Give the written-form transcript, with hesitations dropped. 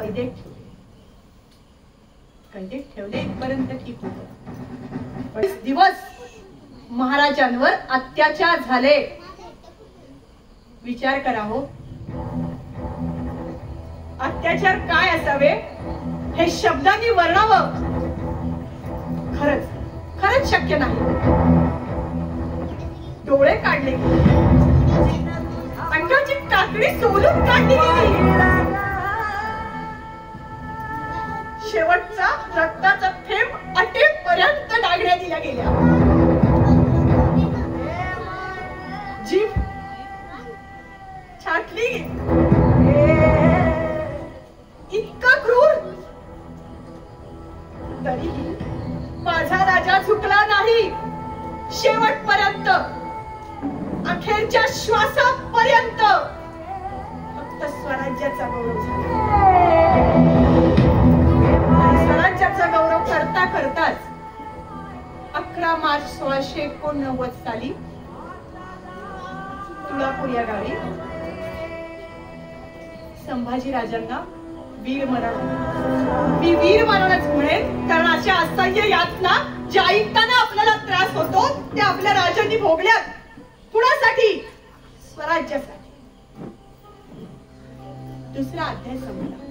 कैदेत ठेवले इथपर्यंत ठीक होतं, पण दिवस महाराजांवर अत्याचार झाले. विचार करा हो, अत्याचार काय असावे हे शब्दांनी वर्णावं खरंच खरंच शक्य नाही. डोळे काढले गेले, अंगाची काकडी सोलून काढली गेली, शेवटचा रक्ताचा थेंब अटेपर्यंत डागण्या दिल्या गेल्या. जीभ छाटली, इतका क्रूर, तरीही माझा राजा झुकला नाही. शेवटपर्यंत, अखेरच्या श्वासापर्यंत फक्त स्वराज्याचा गौरव झाला. स्वराज्याचा गौरव करता करताच 11 मार्च 1689 साली तुळापूर या गावी संभाजी राजांना वीर मरण. मी वीर मरणच म्हणेन, कारण अशा असह्य यातना ज्या ऐकताना आपल्याला त्रास होतो त्या आपल्या राजांनी भोगल्यात. कुणासाठी? स्वराज्यासाठी. दुसरा अध्याय संपला.